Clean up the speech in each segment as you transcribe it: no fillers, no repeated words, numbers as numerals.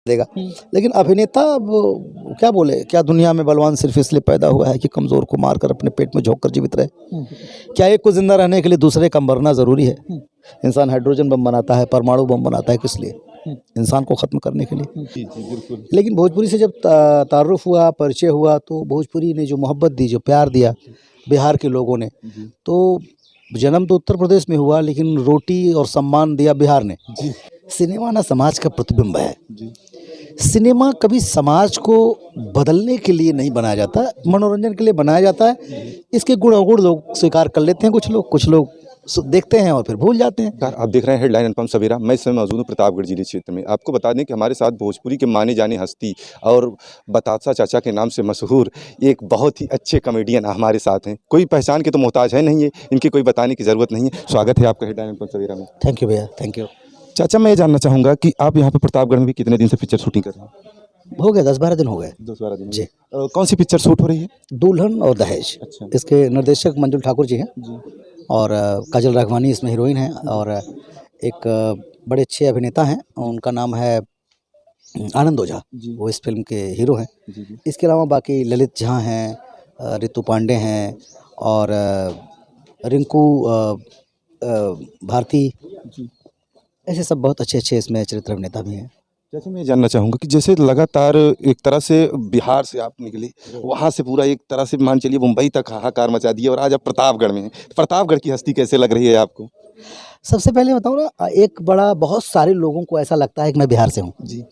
देगा। लेकिन अभिनेता वो क्या बोले, क्या दुनिया में बलवान सिर्फ इसलिए पैदा हुआ है कि कमज़ोर को मारकर अपने पेट में झोंक कर जीवित रहे? क्या एक को जिंदा रहने के लिए दूसरे का मरना ज़रूरी है? इंसान हाइड्रोजन बम बनाता है, परमाणु बम बनाता है, किस लिए? इंसान को ख़त्म करने के लिए। जी जी बिल्कुल। लेकिन भोजपुरी से जब तारुफ हुआ, परिचय हुआ, तो भोजपुरी ने जो मोहब्बत दी, जो प्यार दिया बिहार के लोगों ने, तो जन्म तो उत्तर प्रदेश में हुआ लेकिन रोटी और सम्मान दिया बिहार ने। जी सिनेमा ना समाज का प्रतिबिंब है। जी सिनेमा कभी समाज को बदलने के लिए नहीं बनाया जाता, मनोरंजन के लिए बनाया जाता है। इसके गुण अवगुण लोग स्वीकार कर लेते हैं, कुछ लोग देखते हैं और फिर भूल जाते हैं। नमस्कार, आप देख रहे हैं हेडलाइन अनुपम सवेरा। मैं इस समय मौजूद हूँ प्रतापगढ़ जिले क्षेत्र में। आपको बता दें कि हमारे साथ भोजपुरी के माने जाने हस्ती और बतासा चाचा के नाम से मशहूर एक बहुत ही अच्छे कॉमेडियन हमारे साथ हैं। कोई पहचान के तो मोहताज है नहीं है, इनकी कोई बताने की ज़रूरत नहीं है। स्वागत है आपका हेडलाइन अनुपम सवेरा में। थैंक यू भैया, थैंक यू। चाचा, मैं ये जानना चाहूँगा कि आप यहाँ पे प्रतापगढ़ में भी कितने दिन से पिक्चर शूटिंग कर रहे हैं? हो गए 10-12 दिन हो गए 10-12 दिन जी। कौन सी पिक्चर शूट हो रही है? दुल्हन और दहेज। अच्छा। इसके निर्देशक मंजुल ठाकुर जी हैं जी और काजल राघवानी इसमें हीरोइन है और एक बड़े अच्छे अभिनेता हैं, उनका नाम है आनंद ओझा, जी। वो इस फिल्म के हीरो हैं। जी जी इसके अलावा बाकी ललित झा हैं, रितु पांडे हैं और रिंकू भारती, जी। ऐसे सब बहुत अच्छे इसमें चरित्र अभिनेता भी हैं। जैसे मैं ये जानना चाहूँगा कि जैसे लगातार एक तरह से बिहार से आप निकले, वहाँ से पूरा एक तरह से मान चलिए मुंबई तक हाहाकार मचा दिया और आज आप प्रतापगढ़ में हैं। प्रतापगढ़ की हस्ती कैसे लग रही है आपको? सबसे पहले बताऊँ ना, एक बड़ा बहुत सारे लोगों को ऐसा लगता है कि मैं बिहार से हूँ, जी।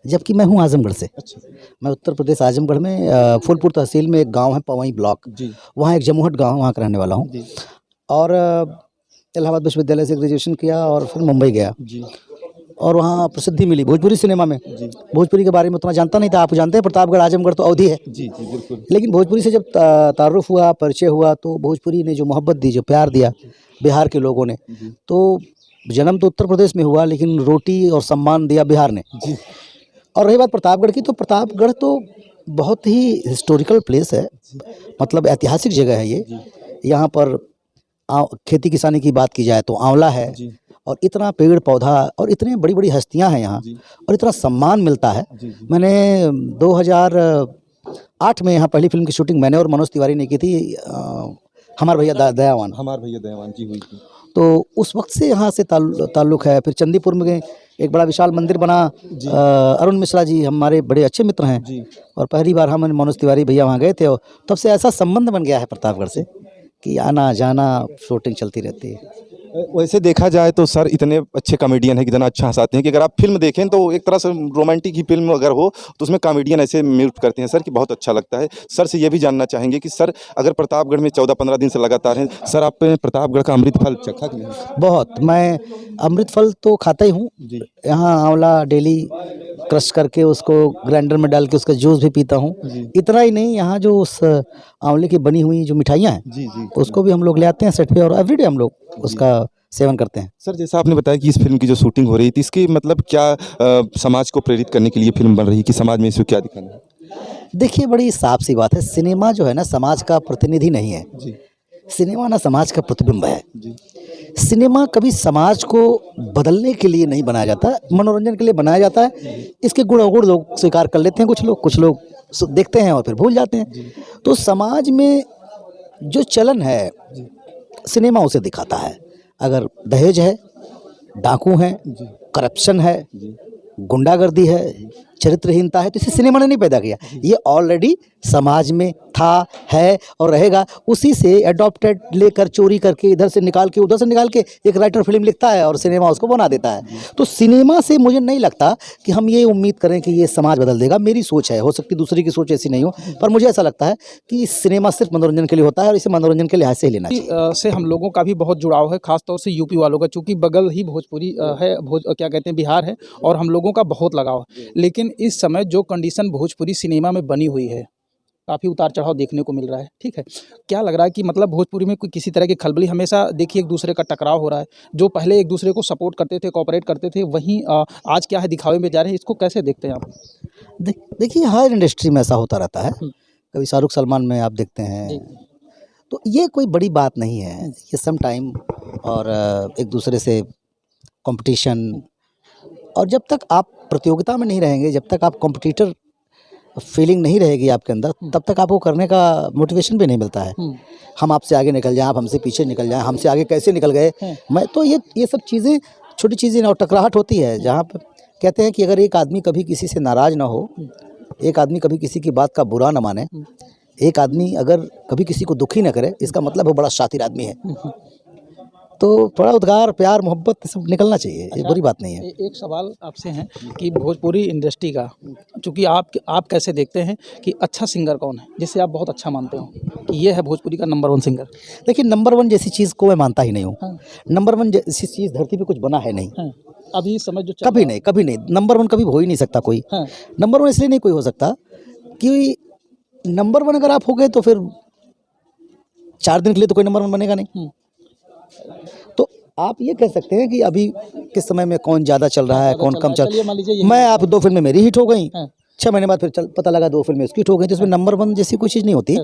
जबकि मैं हूँ आजमगढ़ से। अच्छा। मैं उत्तर प्रदेश आजमगढ़ में फूलपुर तहसील में एक गाँव है पवई ब्लॉक, जी। वहाँ एक जमुहट गाँव, वहाँ का रहने वाला हूँ। जी। और इलाहाबाद विश्वविद्यालय से ग्रेजुएशन किया और फिर मुंबई गया जी। और वहाँ प्रसिद्धि मिली भोजपुरी सिनेमा में। जी। भोजपुरी के बारे में उतना जानता नहीं था, आप जानते हैं प्रतापगढ़ आजमगढ़ तो अवधि है। जी जी बिल्कुल। लेकिन भोजपुरी से जब तारुफ हुआ, परिचय हुआ, तो भोजपुरी ने जो मोहब्बत दी, जो प्यार दिया बिहार के लोगों ने, तो जन्म तो उत्तर प्रदेश में हुआ लेकिन रोटी और सम्मान दिया बिहार ने। जी। और रही बात प्रतापगढ़ की, तो प्रतापगढ़ तो बहुत ही हिस्टोरिकल प्लेस है, मतलब ऐतिहासिक जगह है ये। यहाँ पर खेती किसानी की बात की जाए तो आंवला है जी। और इतना पेड़ पौधा और इतनी बड़ी बड़ी हस्तियां हैं यहाँ और इतना सम्मान मिलता है। मैंने 2008 में यहाँ पहली फिल्म की शूटिंग मैंने और मनोज तिवारी ने की थी, हमारे भैया दयावान। हमारे भैया दयावान जी हुई थी। तो उस वक्त से यहाँ से ताल्लुक़ है। फिर चंदीपुर में एक बड़ा विशाल मंदिर बना, अरुण मिश्रा जी हमारे बड़े अच्छे मित्र हैं जी। और पहली बार हम मनोज तिवारी भैया वहाँ गए थे और तब से ऐसा संबंध बन गया है प्रतापगढ़ से कि आना जाना शूटिंग चलती रहती है। वैसे देखा जाए तो सर इतने अच्छे कॉमेडियन हैं, कितना अच्छा हँसाते हैं कि अगर आप फिल्म देखें तो एक तरह से रोमांटिक ही फिल्म अगर हो तो उसमें कॉमेडियन ऐसे म्यूट करते हैं सर कि बहुत अच्छा लगता है। सर से ये भी जानना चाहेंगे कि सर अगर प्रतापगढ़ में 14-15 दिन से लगातार हैं, सर आपने प्रतापगढ़ का अमृत फल चखा कि नहीं? बहुत, मैं अमृत फल तो खाता ही हूँ। यहाँ आंवला डेली क्रश करके उसको ग्राइंडर में डाल के उसका जूस भी पीता हूँ। इतना ही नहीं, यहाँ जो उस आंवले की बनी हुई जो मिठाइयाँ हैं उसको भी हम लोग ले आते हैं सेट पे और एवरीडे हम लोग उसका सेवन करते हैं। सर जैसा आपने बताया कि इस फिल्म की जो शूटिंग हो रही थी, इसकी मतलब क्या समाज को प्रेरित करने के लिए फिल्म बन रही है कि समाज में इसको क्या दिखाना है? देखिए, बड़ी साफ सी बात है, सिनेमा जो है ना समाज का प्रतिनिधि नहीं है। सिनेमा ना समाज का प्रतिबिंब है। सिनेमा कभी समाज को बदलने के लिए नहीं बनाया जाता, मनोरंजन के लिए बनाया जाता है। इसके गुण अवगुण लोग स्वीकार कर लेते हैं, कुछ लोग देखते हैं और फिर भूल जाते हैं। तो समाज में जो चलन है सिनेमा उसे दिखाता है। अगर दहेज है, डाकू हैं, करप्शन है, गुंडागर्दी है, चरित्रहीनता है, तो इसे सिनेमा ने नहीं पैदा किया, ये ऑलरेडी समाज में था, है और रहेगा। उसी से एडॉप्टेड लेकर चोरी करके इधर से निकाल के उधर से निकाल के एक राइटर फिल्म लिखता है और सिनेमा उसको बना देता है। तो सिनेमा से मुझे नहीं लगता कि हम ये उम्मीद करें कि ये समाज बदल देगा। मेरी सोच है, हो सकती दूसरी की सोच ऐसी नहीं हो, पर मुझे ऐसा लगता है कि सिनेमा सिर्फ मनोरंजन के लिए होता है और इसे मनोरंजन के लिहाज से ही लेना चाहिए। से हम लोगों का भी बहुत जुड़ाव है, खासतौर से यूपी वालों का, चूँकि बगल ही भोजपुरी है, क्या कहते हैं, बिहार है और हम लोगों का बहुत लगाव है। लेकिन इस समय जो कंडीशन भोजपुरी सिनेमा में बनी हुई है, काफ़ी उतार चढ़ाव देखने को मिल रहा है। ठीक है, क्या लग रहा है कि मतलब भोजपुरी में कोई किसी तरह की खलबली, हमेशा देखिए एक दूसरे का टकराव हो रहा है। जो पहले एक दूसरे को सपोर्ट करते थे, कोऑपरेट करते थे, वहीं आज क्या है, दिखावे में जा रहे हैं। इसको कैसे देखते हैं आप? देखिए, हर इंडस्ट्री में ऐसा होता रहता है। कभी शाहरुख सलमान में आप देखते हैं, तो ये कोई बड़ी बात नहीं है। ये सम टाइम और एक दूसरे से कंपटीशन और जब तक आप प्रतियोगिता में नहीं रहेंगे, जब तक आप कॉम्पिटिटर फीलिंग नहीं रहेगी आपके अंदर, तब तक आपको करने का मोटिवेशन भी नहीं मिलता है। हम आपसे आगे निकल जाएं, आप हमसे पीछे निकल जाएं, हमसे आगे कैसे निकल गए। मैं तो ये सब चीज़ें, छोटी चीज़ें ना, टकराहट होती है। जहाँ पर कहते हैं कि अगर एक आदमी कभी किसी से नाराज़ ना हो, एक आदमी कभी किसी की बात का बुरा ना माने, एक आदमी अगर कभी किसी को दुखी ना करे, इसका मतलब वो बड़ा शातिर आदमी है। तो थोड़ा उद्गार, प्यार, मोहब्बत सब निकलना चाहिए। ये बुरी बात नहीं है। एक सवाल आपसे है कि भोजपुरी इंडस्ट्री का, चूँकि आप कैसे देखते हैं कि अच्छा सिंगर कौन है, जिसे आप बहुत अच्छा मानते हो कि ये है भोजपुरी का नंबर 1 सिंगर? देखिए, नंबर 1 जैसी चीज़ को मैं मानता ही नहीं हूँ। हाँ। नंबर 1 जैसी चीज़ धरती पे कुछ बना है नहीं। हाँ। अभी समय जो कभी नहीं, कभी नहीं। नंबर 1 कभी हो ही नहीं सकता कोई। हाँ। नंबर 1 इसलिए नहीं कोई हो सकता कि नंबर 1 अगर आप हो गए तो फिर 4 दिन के लिए तो कोई नंबर 1 बनेगा नहीं। तो आप ये कह सकते हैं कि अभी किस समय में कौन ज़्यादा चल रहा है, कौन कम चल। चलिए मान लीजिए मैं आप 2 फिल्में मेरी हिट हो गई, हाँ। 6 महीने बाद फिर पता लगा 2 फिल्में उसकी हिट हो गई। तो इसमें नंबर 1 जैसी कोई चीज़ नहीं होती।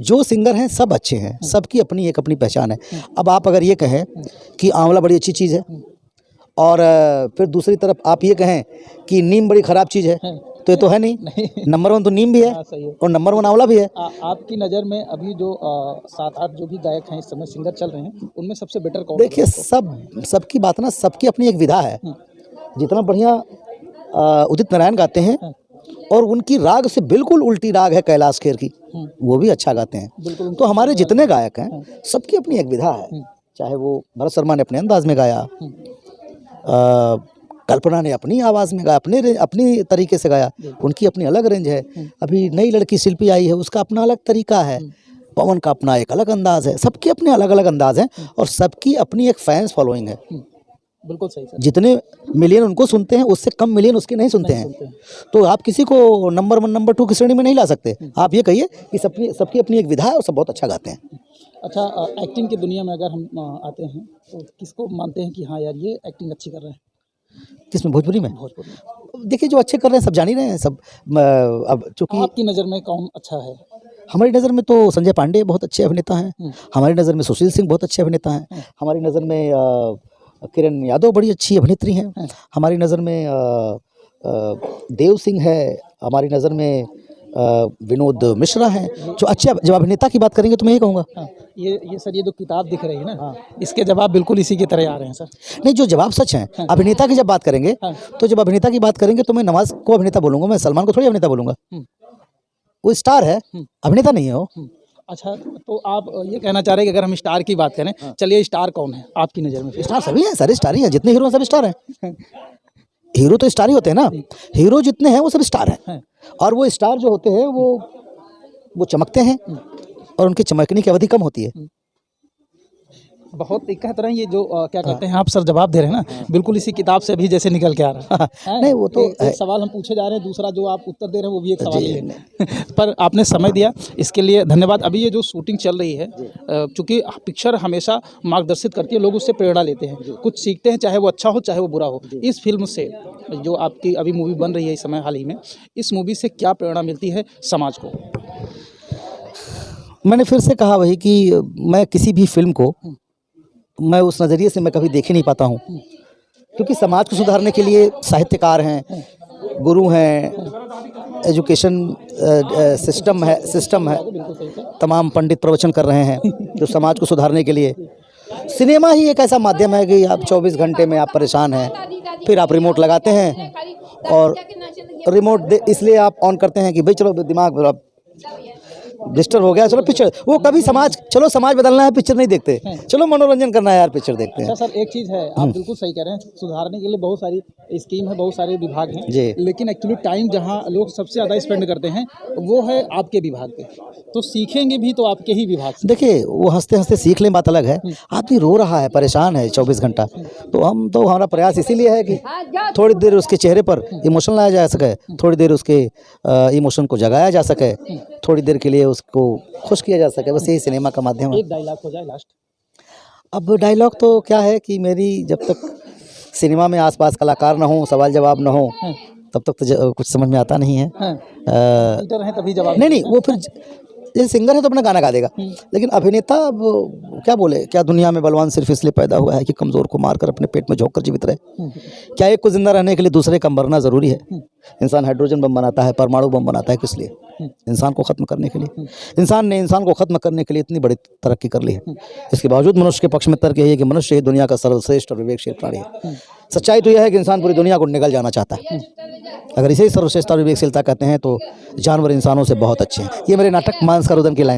जो सिंगर हैं सब अच्छे हैं, सबकी अपनी एक अपनी पहचान है। अब आप अगर ये कहें कि आंवला बड़ी अच्छी चीज़ है और फिर दूसरी तरफ आप ये कहें कि नीम बड़ी ख़राब चीज़ है, तो ये तो है नहीं। नंबर 1 तो नीम भी है हाँ, सही है। और नंबर 1 आंवला भी है। आपकी नज़र में अभी जो 7-8 जो भी गायक हैं इस समय, सिंगर चल रहे हैं, उनमें सबसे बेटर कौन है? देखिए, सबकी बात ना, सबकी अपनी एक विधा है। जितना बढ़िया उदित नारायण गाते हैं, और उनकी राग से बिल्कुल उल्टी राग है कैलाश खेर की, वो भी अच्छा गाते हैं। तो हमारे जितने गायक हैं, सबकी अपनी एक विधा है। चाहे वो भरत शर्मा ने अपने अंदाज में गाया, कल्पना ने अपनी आवाज़ में गाया, अपनी तरीके से गाया, उनकी अपनी अलग रेंज है। अभी नई लड़की शिल्पी आई है, उसका अपना अलग तरीका है। पवन का अपना एक अलग अंदाज है। सबके अपने अलग अलग अंदाज हैं और सबकी अपनी एक फैंस फॉलोइंग है। बिल्कुल सही सर। जितने मिलियन उनको सुनते हैं, उससे कम मिलियन उसके नहीं सुनते हैं। तो आप किसी को नंबर 1 नंबर 2 की श्रेणी में नहीं ला सकते। आप ये कहिए कि सबकी अपनी एक विधा है और सब बहुत अच्छा गाते हैं। अच्छा, एक्टिंग की दुनिया में अगर हम आते हैं तो किसको मानते हैं कि हाँ यार ये एक्टिंग अच्छी कर रहे हैं? किसमें? भोजपुरी में? भोजपुरी में। देखिए, जो अच्छे कर रहे हैं सब जान ही रहे हैं सब। अब चूँकि आपकी नज़र में कौन अच्छा है? हमारी नज़र में तो संजय पांडे बहुत अच्छे अभिनेता हैं। हमारी नज़र में सुशील सिंह बहुत अच्छे अभिनेता हैं। हमारी नज़र में किरण यादव बड़ी अच्छी अभिनेत्री हैं। हमारी नज़र में देव सिंह है। हमारी नज़र में विनोद मिश्रा हैं। जो अच्छे, जब अभिनेता की बात करेंगे तो मैं ये कहूँगा। हाँ, ये सर, ये जो किताब दिख रही है ना, इसके जवाब बिल्कुल इसी की तरह आ रहे हैं सर। नहीं, जो जवाब सच हैं। अभिनेता की जब बात करेंगे, तो जब अभिनेता की बात करेंगे तो मैं नवाज को अभिनेता बोलूँगा, मैं सलमान को थोड़ी अभिनेता बोलूँगा। वो स्टार है, अभिनेता नहीं है वो। अच्छा, तो आप ये कहना चाह रहे हैं कि अगर हम स्टार की बात करें, चलिए स्टार कौन है आपकी नज़र में? स्टार सभी हैं, सारे स्टार ही हैं। जितने हीरो हैं सब स्टार हैं। हीरो तो स्टार ही होते हैं ना। हीरो जितने हैं वो सब स्टार हैं। और वो स्टार जो होते हैं वो चमकते हैं और उनकी चमकने की अवधि कम होती है। बहुत एक तरह ये जो क्या कहते हैं आप सर जवाब दे रहे हैं ना, बिल्कुल इसी किताब से भी जैसे निकल के आ रहा है। नहीं, वो तो एक सवाल हम पूछे जा रहे हैं, दूसरा जो आप उत्तर दे रहे हैं वो भी एक सवाल ही है। पर आपने समय दिया, इसके लिए धन्यवाद। अभी ये जो शूटिंग चल रही है, चूँकि पिक्चर हमेशा मार्गदर्शित करती है, लोग उससे प्रेरणा लेते हैं, कुछ सीखते हैं, चाहे वो अच्छा हो चाहे वो बुरा हो। इस फिल्म से जो आपकी अभी मूवी बन रही है इस समय हाल ही में, इस मूवी से क्या प्रेरणा मिलती है समाज को? मैंने फिर से कहा वही कि मैं किसी भी फिल्म को मैं उस नज़रिए से मैं कभी देख ही नहीं पाता हूँ, क्योंकि समाज को सुधारने के लिए साहित्यकार हैं, गुरु हैं, एजुकेशन सिस्टम है, तमाम पंडित प्रवचन कर रहे हैं जो समाज को सुधारने के लिए। सिनेमा ही एक ऐसा माध्यम है कि आप 24 घंटे में आप परेशान हैं, फिर आप रिमोट लगाते हैं और इसलिए आप ऑन करते हैं कि भाई चलो दिमाग डिस्टर्ब हो गया, चलो पिक्चर, वो कभी चलो समाज बदलना है, पिक्चर नहीं देखते, चलो मनोरंजन करना है यार, पिक्चर देखते हैं। अच्छा सर, एक चीज़ है, आप बिल्कुल सही कह रहे हैं, सुधारने के लिए बहुत सारी स्कीम है, बहुत सारे विभाग हैं जी, लेकिन एक्चुअली टाइम जहां लोग सबसे ज़्यादा स्पेंड करते हैं वो है आपके विभाग पे, तो सीखेंगे भी तो आपके ही विभाग से। देखिए, वो हंसते हंसते सीख लें, बात अलग है। आदमी रो रहा है, परेशान है 24 घंटा, तो हमारा प्रयास इसीलिए है कि थोड़ी देर उसके चेहरे पर इमोशन लाया जा सके, थोड़ी देर उसके इमोशन को जगाया जा सके, थोड़ी देर के लिए उसको खुश किया जा सके, बस यही सिनेमा का माध्यम है। एक डायलॉग हो जाए लास्ट। अब डायलॉग तो क्या है कि मेरी जब तक सिनेमा में आसपास कलाकार ना हो, सवाल जवाब ना हो, तब तक तो कुछ समझ में आता नहीं है। है तभी जवाब नहीं, वो फिर जैसे सिंगर है तो अपना गाना गा देगा, लेकिन अभिनेता अब क्या बोले, क्या दुनिया में बलवान सिर्फ इसलिए पैदा हुआ है कि कमज़ोर को मारकर अपने पेट में झोंक कर जीवित रहे? क्या एक को जिंदा रहने के लिए दूसरे का मरना ज़रूरी है? इंसान हाइड्रोजन बम बनाता है, परमाणु बम बनाता है, किस लिए? इंसान को ख़त्म करने के लिए। इंसान ने इंसान को ख़त्म करने के लिए इतनी बड़ी तरक्की कर ली है, इसके बावजूद मनुष्य के पक्ष में तर्क यही है कि मनुष्य ही दुनिया का सर्वश्रेष्ठ और विवेकशील प्राणी है। सच्चाई तो यह है कि इंसान पूरी दुनिया को निगल जाना चाहता है। अगर इसे ही सर्वश्रेष्ठता और विवेकशीलता कहते हैं तो जानवर इंसानों से बहुत अच्छे हैं। ये मेरे नाटक मांस का रुदन की लाइन